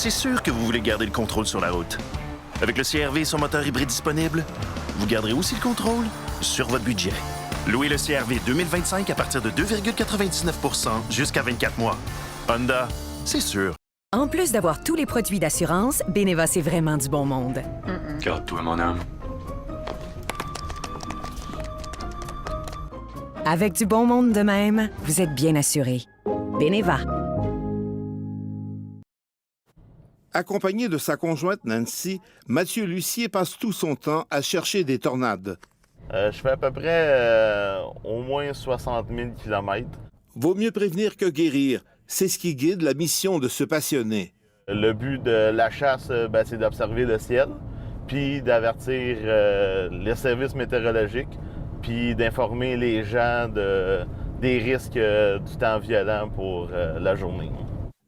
c'est sûr que vous voulez garder le contrôle sur la route. Avec le CR-V et son moteur hybride disponible, vous garderez aussi le contrôle sur votre budget. Louez le CR-V 2025 à partir de 2,99 % jusqu'à 24 mois. Honda, c'est sûr. En plus d'avoir tous les produits d'assurance, Beneva, c'est vraiment du bon monde. Garde-toi, mon homme. Avec du bon monde de même, vous êtes bien assuré. Beneva. Accompagné de sa conjointe Nancy, Mathieu Lucier passe tout son temps à chercher des tornades. Je fais à peu près au moins 60 000 km. Vaut mieux prévenir que guérir. C'est ce qui guide la mission de ce passionné. Le but de la chasse, c'est d'observer le ciel, puis d'avertir les services météorologiques, puis d'informer les gens des risques du temps violent pour la journée.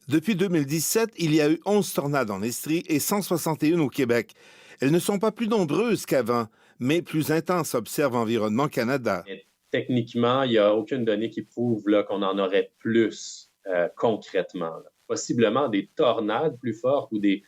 Depuis 2017, il y a eu 11 tornades en Estrie et 161 au Québec. Elles ne sont pas plus nombreuses qu'avant, mais plus intenses, observe Environnement Canada. Et techniquement, il n'y a aucune donnée qui prouve là, qu'on en aurait plus concrètement. Là. Possiblement des tornades plus fortes ou du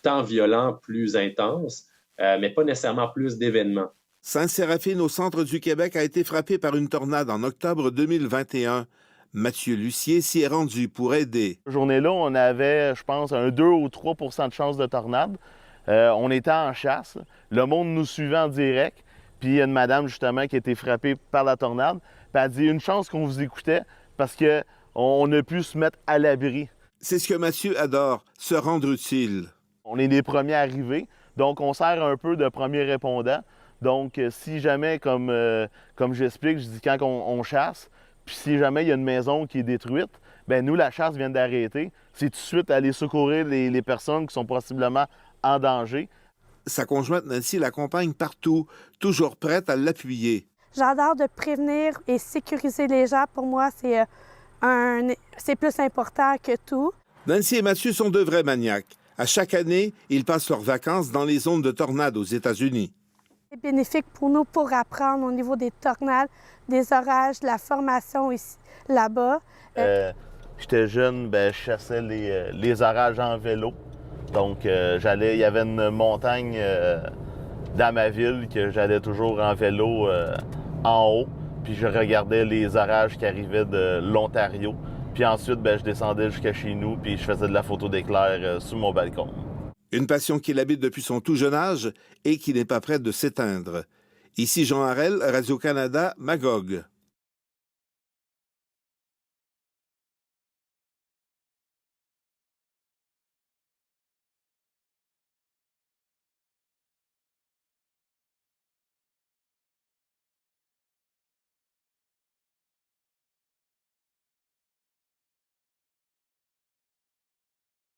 temps violent plus intense, mais pas nécessairement plus d'événements. Sainte-Séraphine, au centre du Québec, a été frappée par une tornade en octobre 2021. Mathieu Lucier s'y est rendu pour aider. Cette journée-là, on avait, je pense, un 2 ou 3 % de chance de tornade. On était en chasse. Le monde nous suivait en direct. Puis il y a une madame, justement, qui a été frappée par la tornade. Puis elle a dit, une chance qu'on vous écoutait parce qu'on a pu se mettre à l'abri. C'est ce que Mathieu adore, se rendre utile. On est les premiers arrivés, donc on sert un peu de premier répondant. Donc, si jamais, comme j'explique, je dis quand on chasse, puis si jamais il y a une maison qui est détruite, bien nous, la chasse vient d'arrêter. C'est tout de suite aller secourir les personnes qui sont possiblement en danger. Sa conjointe Nancy l'accompagne partout, toujours prête à l'appuyer. J'adore de prévenir et sécuriser les gens. Pour moi, c'est plus important que tout. Nancy et Mathieu sont de vrais maniaques. À chaque année, ils passent leurs vacances dans les zones de tornades aux États-Unis. C'est bénéfique pour nous pour apprendre au niveau des tornades, des orages, de la formation ici, là-bas. J'étais jeune, je chassais les orages en vélo. Donc, il y avait une montagne dans ma ville que j'allais toujours en vélo en haut. Puis je regardais les orages qui arrivaient de l'Ontario. Puis ensuite, je descendais jusqu'à chez nous, puis je faisais de la photo d'éclair sur mon balcon. Une passion qu'il habite depuis son tout jeune âge et qui n'est pas prête de s'éteindre. Ici Jean Harel, Radio-Canada, Magog.